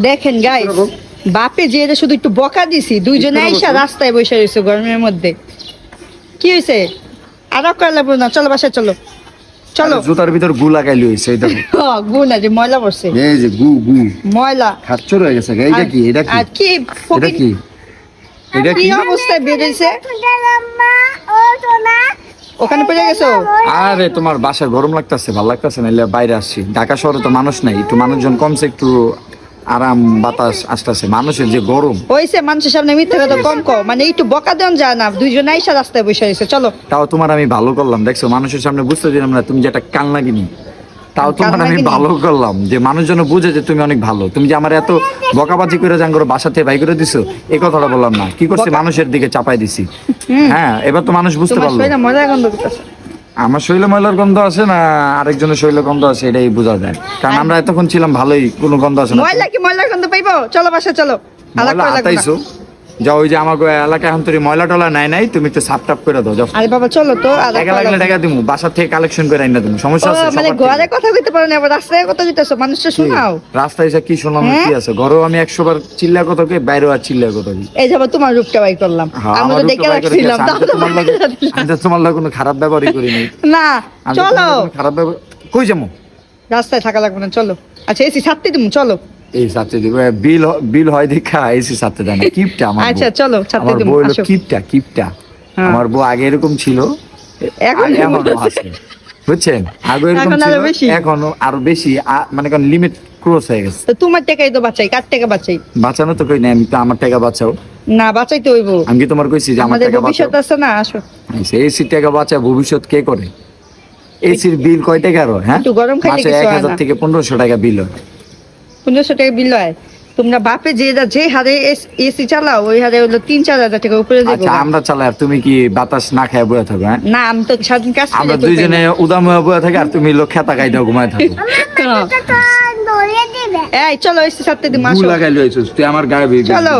দেখেন গাইস, বাপে যে শুধু একটু বকা দিছি, দুইজনে আইসা রাস্তায় বসে রয়েছে গরমের মধ্যে। কি হয়েছে? আর করা লাগবে না, চলো বাসায় চলো চলো। জুতার ভিতর গু লাগাইলি হইছে এই দেখো। গু না, যে ময়লা পড়ছে, এই যে গু গু ময়লা খাচ্চর হয়ে গেছে। এইটা কি? এটা কি? আর কি এটা কি? এটা কি কি? অবস্থায় বেরিয়েছে? ওখানে পড়ে গেছো? আরে তোমার বাসায় গরম লাগতেছে, ভালো লাগতেছে না, বাইরে আসছি। ঢাকা শহরে তো মানুষ নাই, একটু মানুষজন কমছে, একটু আরাম বাতাস আসতেছে। মানুষের যে গরম হইছে, মানুষের সামনে মিথ্যা কথা কম কও, মানে একটু বকা দেন যায় না। দুইজন আইসা রাস্তায় বসে রয়েছে, চলো। তাও তোমার আমি ভালো করলাম, দেখছো মানুষের সামনে বুঝতে দিলাম না তুমি যে একটা কান লাগিনি। তাও তোমার আমি ভালো করলাম যে মানুষ যেন বুঝে যে তুমি অনেক ভালো। তুমি যে আমার এত বকাবাজি করে জান করো বাসা থেকে বাই করে দিছো, এই কথাটা বললাম না। কি করছি, মানুষের দিকে চাপাই দিছি। হ্যাঁ, এবার তো মানুষ বুঝতে পারলো। মজা গন্ধ করতেছে। আমার শৈলে ময়লার গন্ধ আছে না আরেকজনের শৈলে গন্ধ আছে, এটাই বোঝা যায়। কারণ আমরা এতক্ষণ ছিলাম ভালোই, কোনো গন্ধ আছে না। ময়লা কি ময়লার গন্ধ পাইবো? চলো বাসা চলো। আতাইছো যাও, ওই যে আমার এলাকা এখন তোর ময়লা টলা নাই, তুমি একটু সাপ টাপ করে দাও যাও। আরে বাবা চলো তো। টাকা লাগলে টাকা দিমু, বাসা থেকে কালেকশন করে আইনা তুমি, সমস্যা আছে? মানে ঘরে কথা কইতে পারো না, আবার রাস্তায় কথা কইতেছো, মানুষটা শোনাও। রাস্তায় এসে কি শুনলাম, কি আছে? ঘরেও আমি 100 বার চিল্লা কথা কে, বাইরেও আর চিল্লা কথা কি। এই যাবো তোমার রূপটা বাই করলাম, আমরা তো দেখে রাখছিলাম। আমি তো তোমার লগে কোনো খারাপ ব্যবহারই করিনি। না চলো, খারাপ ব্যবহার কই যাবো? রাস্তায় থাকা লাগবে না, চলো। আচ্ছা এসি ছাড়তে দিমু, চলো। এই ছাড়তে দিব, বিল হয় দেখা এসি ছাড়তে দেয় না। কিপটা আমার। আচ্ছা চলো ছাড়তে আমার দিমু, বউ হলো আসো। কিপটা। আমার বউ আগে এরকম ছিল, এখন এখনো আছে, বুঝছেন? আগে এরকম এখন আরো ছিল, বেশি। এখনো আরো বেশি, মানে কোন লিমিট ক্রস হয়ে গেছে। তো তোমার টাকাই তো বাঁচাই, কার টাকা বাঁচাই? বাঁচানো তো কই না, আমি তো আমার টাকা বাঁচাও। না বাঁচাইতে হইব, আমি কি তোমার কইছি যে আমার আমাদের টাকা ভবিষ্যৎ বাঁচাও? আছে না, আসো। এসি টাকা বাঁচা, ভবিষ্যৎ কে করে? এসির বিল কয় টাকা আর? হ্যাঁ, একটু গরম খাইলে মাসে কিছু হয় 1000 না। থেকে 1500 টাকা বিল হয়। 1500 টাকা বিল হয়? তোমরা বাপে যে হারে এসি চালাও, ওই হারে হলো 3-4 হাজার টাকা উপরে দেবো। আচ্ছা আমরা চালাই, আর তুমি কি বাতাস না খায় বয়ে থাকো? হ্যাঁ, না আমি তো সারাদিন কাজ করি। আমরা দুইজনে উদাম হয়ে বয়ে থাকি, আর তুমি লোক খেতা খাইতে ঘুমায় থাকো। এই চলো এসি ছাড়তে দিমু, গু আসো লাগাইলো তুই আমার গায়ে চলো।